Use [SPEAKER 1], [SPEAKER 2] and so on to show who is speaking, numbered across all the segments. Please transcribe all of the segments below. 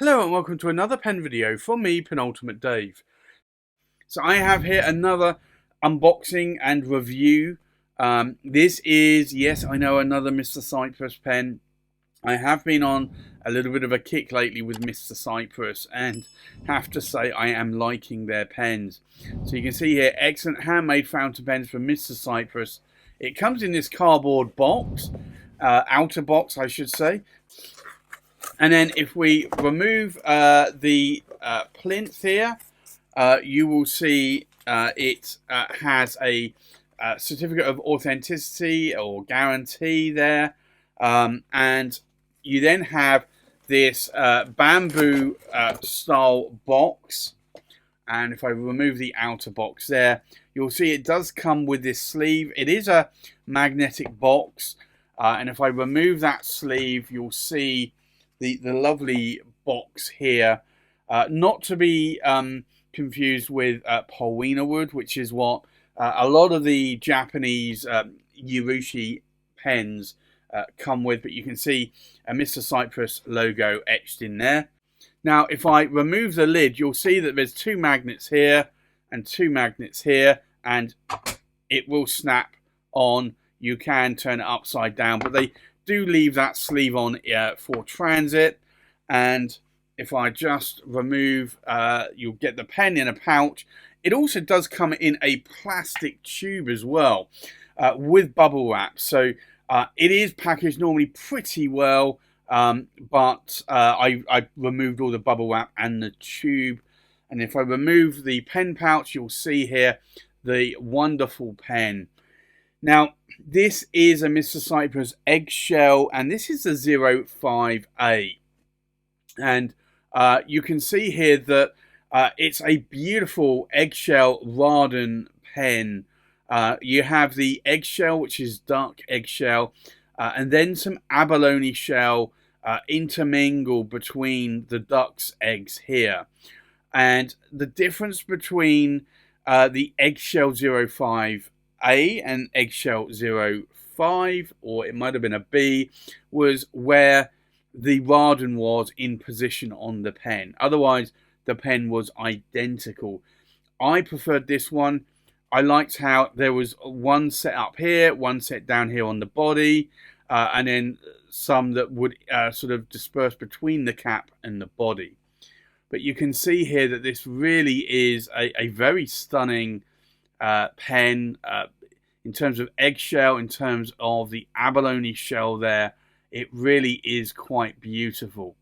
[SPEAKER 1] Hello and welcome to another pen video from me, Penultimate Dave. So I have here another unboxing and review. This is, yes, I know, another Mr. Cypress pen. I have been on a little bit of a kick lately with Mr. Cypress and have to say I am liking their pens. So you can see here, excellent handmade fountain pens from Mr. Cypress. It comes in this cardboard box, outer box I should say. And then if we remove the plinth here, you will see it has a certificate of authenticity or guarantee there. And you then have this bamboo style box. And if I remove the outer box there, you'll see it does come with this sleeve. It is a magnetic box. And if I remove that sleeve, you'll see the lovely box here, not to be confused with Polwina wood, which is what a lot of the Japanese Urushi pens come with, but you can see a Mr. Cypress logo etched in there. Now if I remove the lid, you'll see that there's two magnets here and two magnets here, and it will snap on. You can turn it upside down, but they do leave that sleeve on for transit. And if I just remove, you'll get the pen in a pouch. It also does come in a plastic tube as well, with bubble wrap. So it is packaged normally pretty well, but I removed all the bubble wrap and the tube. And if I remove the pen pouch, you'll see here the wonderful pen. Now, this is a Mr. Cypress Eggshell, and this is the E05-A. And you can see here that it's a beautiful eggshell Raden pen. You have the eggshell, which is dark eggshell, and then some abalone shell intermingled between the duck's eggs here. And the difference between the Eggshell 05 A and Eggshell 05, or it might have been a B, was where the Raden was in position on the pen. Otherwise, the pen was identical. I preferred this one. I liked how there was one set up here, one set down here on the body, and then some that would sort of disperse between the cap and the body. But you can see here that this really is a very stunning pen in terms of eggshell, in terms of the abalone shell there. It really is quite beautiful.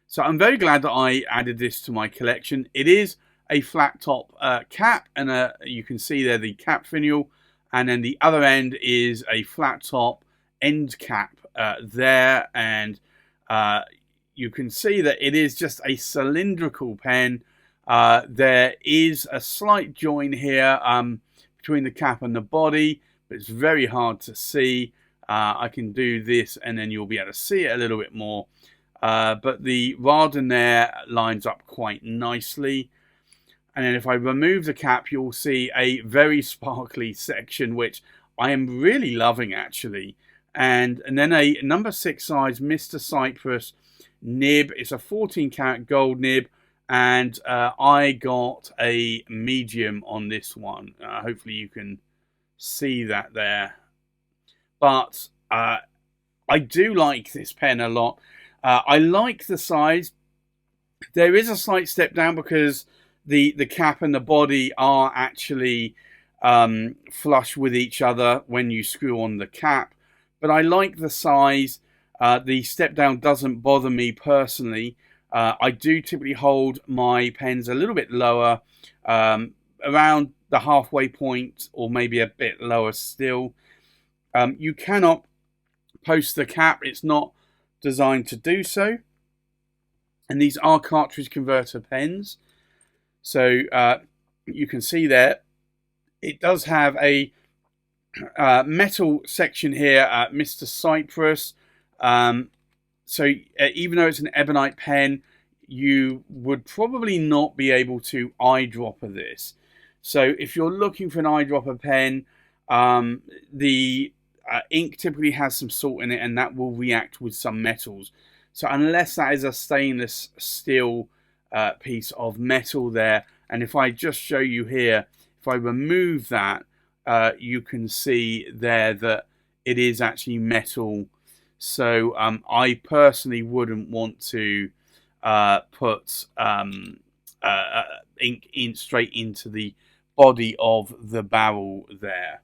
[SPEAKER 1] So I'm very glad that I added this to my collection. It is a flat top cap, and you can see there the cap finial, and then the other end is a flat top end cap there, and you can see that it is just a cylindrical pen. There is a slight join here between the cap and the body, but it's very hard to see. I can do this and then you'll be able to see it a little bit more. But the Raden there lines up quite nicely. And then if I remove the cap, you'll see a very sparkly section, which I am really loving actually. And then a number 6 size Mr. Cypress nib. It's a 14 karat gold nib, and I got a medium on this one. Hopefully you can see that there. But I do like this pen a lot. I like the size. There is a slight step down because the cap and the body are actually flush with each other when you screw on the cap. But I like the size. The step down doesn't bother me personally. I do typically hold my pens a little bit lower, around the halfway point, or maybe a bit lower still. You cannot post the cap. It's not designed to do so. And these are cartridge converter pens. So you can see there, it does have a metal section here, Mr. Cypress. So even though it's an ebonite pen, you would probably not be able to eyedropper this. So if you're looking for an eyedropper pen, the ink typically has some salt in it, and that will react with some metals. So unless that is a stainless steel piece of metal there, and if I just show you here, if I remove that, you can see there that it is actually metal. So I personally wouldn't want to put ink in straight into the body of the barrel there.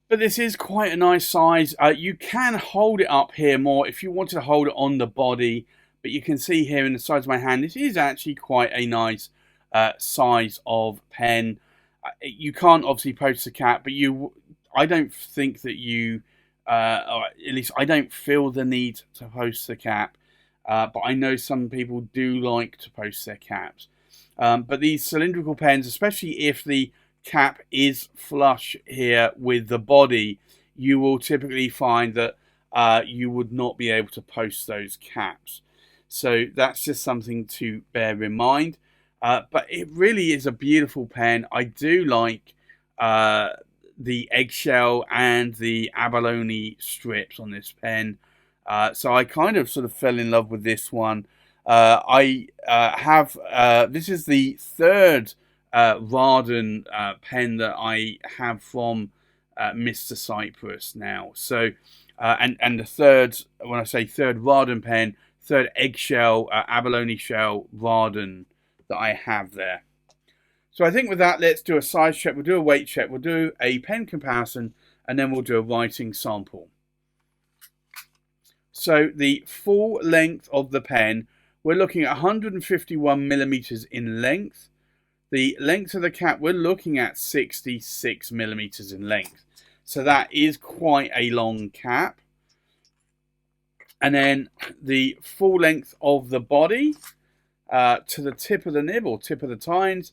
[SPEAKER 1] But this is quite a nice size. You can hold it up here more if you wanted to hold it on the body. But you can see here in the size of my hand, this is actually quite a nice size of pen. You can't obviously post the cap, but I don't think that you, or at least I don't feel the need to post the cap. But I know some people do like to post their caps. But these cylindrical pens, especially if the cap is flush here with the body, you will typically find that you would not be able to post those caps. So that's just something to bear in mind. But it really is a beautiful pen. I do like the eggshell and the abalone strips on this pen. So I kind of sort of fell in love with this one. I have this is the third Varden pen that I have from Mr. Cypress now. So and the third, when I say third Varden pen, third eggshell abalone shell Varden that I have there. So I think with that, let's do a size check. We'll do a weight check. We'll do a pen comparison, and then we'll do a writing sample. So the full length of the pen, we're looking at 151 millimeters in length. The length of the cap, we're looking at 66 millimeters in length. So that is quite a long cap. And then the full length of the body to the tip of the nib or tip of the tines,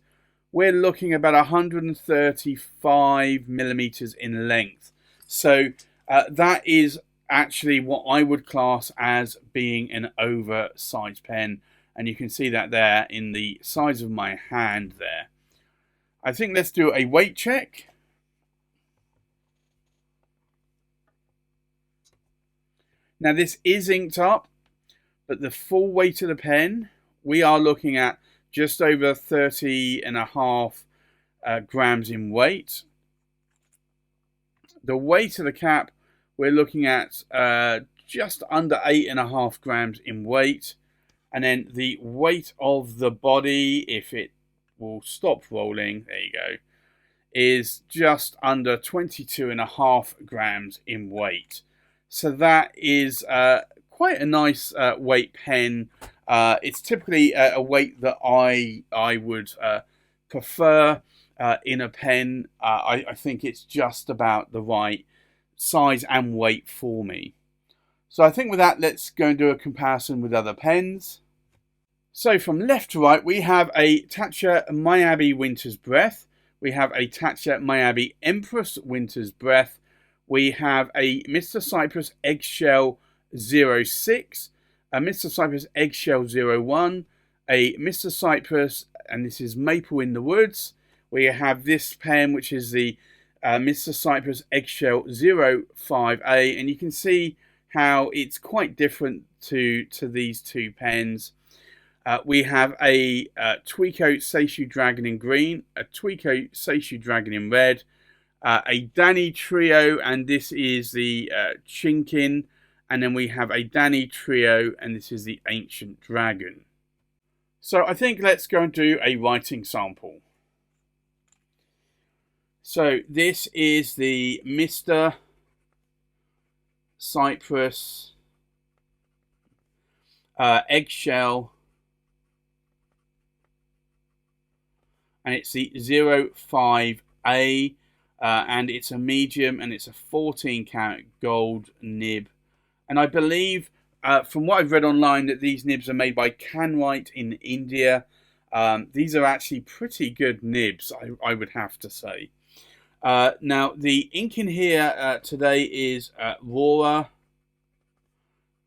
[SPEAKER 1] we're looking about 135 millimeters in length. So that is actually what I would class as being an oversized pen. And you can see that there in the size of my hand there. I think let's do a weight check. Now this is inked up, but the full weight of the pen, we are looking at just over 30.5 grams in weight. The weight of the cap, we're looking at just under 8.5 grams in weight. And then the weight of the body, if it will stop rolling, there you go, is just under 22.5 grams in weight. So that is quite a nice weight pen. It's typically a weight that I would prefer in a pen. I think it's just about the right size and weight for me. So I think with that, let's go and do a comparison with other pens. So from left to right, we have a Tatcha Miyabi Winter's Breath. We have a Tatcha Miyabi Empress Winter's Breath. We have a Mr. Cypress Eggshell 06, a Mr. Cypress Eggshell 01, a Mr. Cypress, and this is Maple in the Woods. We have this pen, which is the Mr. Cypress Eggshell E05-A, and you can see how it's quite different to these two pens. We have a Tweeko Seishu Dragon in green, a Tweeko Seishu Dragon in red, a Danny Trio, and this is the Chinkin, and then we have a Danny Trio, and this is the Ancient Dragon. So I think let's go and do a writing sample. So this is the Mr. Cypress Eggshell, and it's the 05-A, and it's a medium, and it's a 14 karat gold nib. And I believe, from what I've read online, that these nibs are made by Canwright in India. These are actually pretty good nibs, I would have to say. Now, the ink in here today is Rora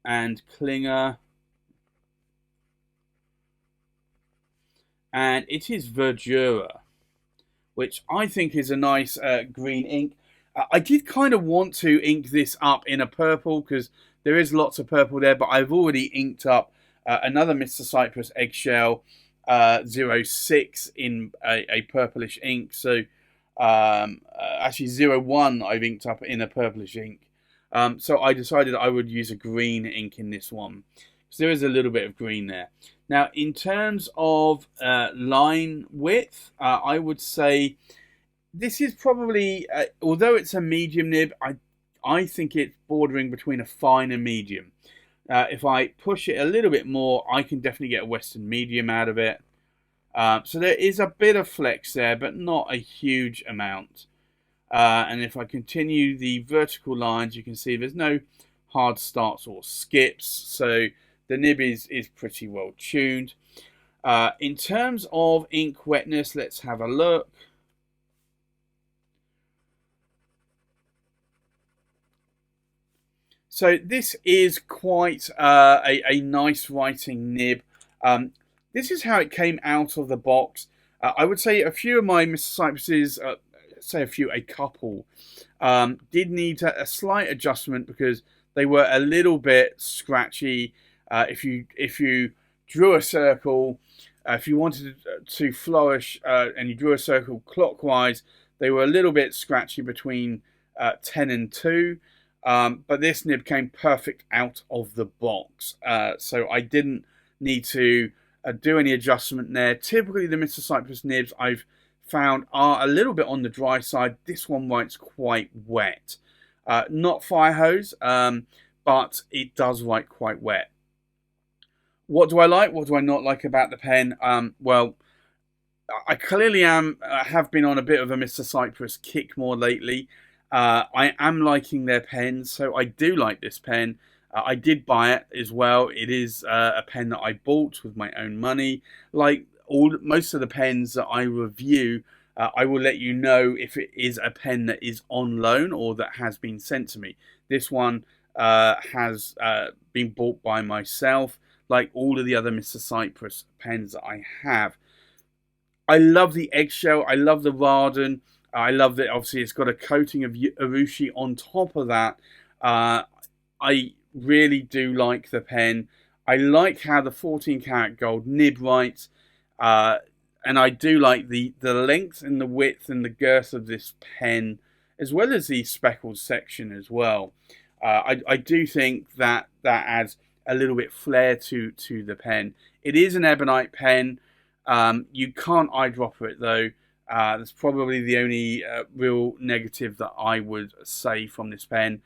[SPEAKER 1] and Klinger. And it is Verdura, which I think is a nice green ink. I did kind of want to ink this up in a purple because there is lots of purple there, but I've already inked up another Mr. Cypress Eggshell 06 in a purplish ink. So actually 01 I've inked up in a purplish ink. So I decided I would use a green ink in this one. So there is a little bit of green there. Now, in terms of line width, I would say this is probably, although it's a medium nib, I think it's bordering between a fine and medium. If I push it a little bit more, I can definitely get a Western medium out of it. So there is a bit of flex there, but not a huge amount. And if I continue the vertical lines, you can see there's no hard starts or skips. So the nib is pretty well tuned. In terms of ink wetness, let's have a look. So this is quite a nice writing nib. This is how it came out of the box. I would say a few of my Mr. Cypresses, a couple, did need a slight adjustment because they were a little bit scratchy. If you drew a circle, if you wanted to flourish and you drew a circle clockwise, they were a little bit scratchy between 10 and 2. But this nib came perfect out of the box, so I didn't need to do any adjustment there. Typically the Mr. Cypress nibs I've found are a little bit on the dry side. This one writes quite wet. Not fire hose, but it does write quite wet. What do I like? What do I not like about the pen? Well, I clearly have been on a bit of a Mr. Cypress kick more lately. I am liking their pens, so I do like this pen. I did buy it as well. It is a pen that I bought with my own money. Like most of the pens that I review, I will let you know if it is a pen that is on loan or that has been sent to me. This one has been bought by myself, like all of the other Mr. Cypress pens that I have. I love the Eggshell. I love the Raden. I love that obviously it's got a coating of urushi on top of that. I really do like the pen. I like how the 14 karat gold nib writes. And I do like the length and the width and the girth of this pen, as well as the speckled section as well. I do think that adds a little bit flair to the pen. It is an ebonite pen. You can't eyedropper it though. That's probably the only real negative that I would say from this pen.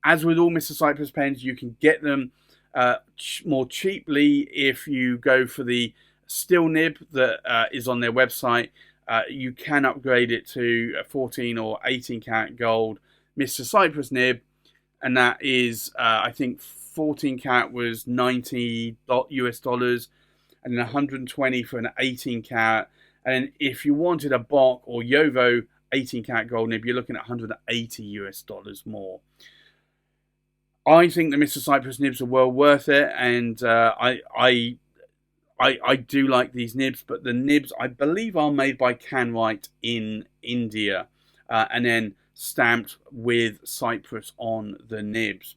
[SPEAKER 1] As with all Mr. Cypress pens, you can get them more cheaply if you go for the steel nib that is on their website. You can upgrade it to a 14 or 18 karat gold Mr. Cypress nib, and that is I think 14 karat was $90 US, and then 120 for an 18 karat. And if you wanted a Bok or Yovo 18 karat gold nib, you're looking at $180 US more. I think the Mr. Cypress nibs are well worth it, and I do like these nibs, but the nibs I believe are made by Canwright in India, and then stamped with Cypress on the nibs.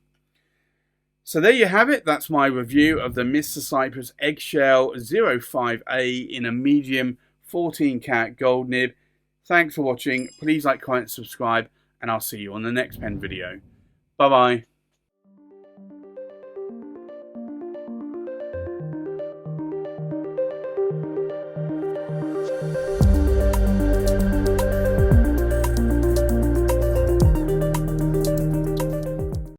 [SPEAKER 1] So there you have it. That's my review of the Mr. Cypress Eggshell 05-A in a medium 14 karat gold nib. Thanks for watching. Please like, comment, subscribe, and I'll see you on the next pen video. Bye bye.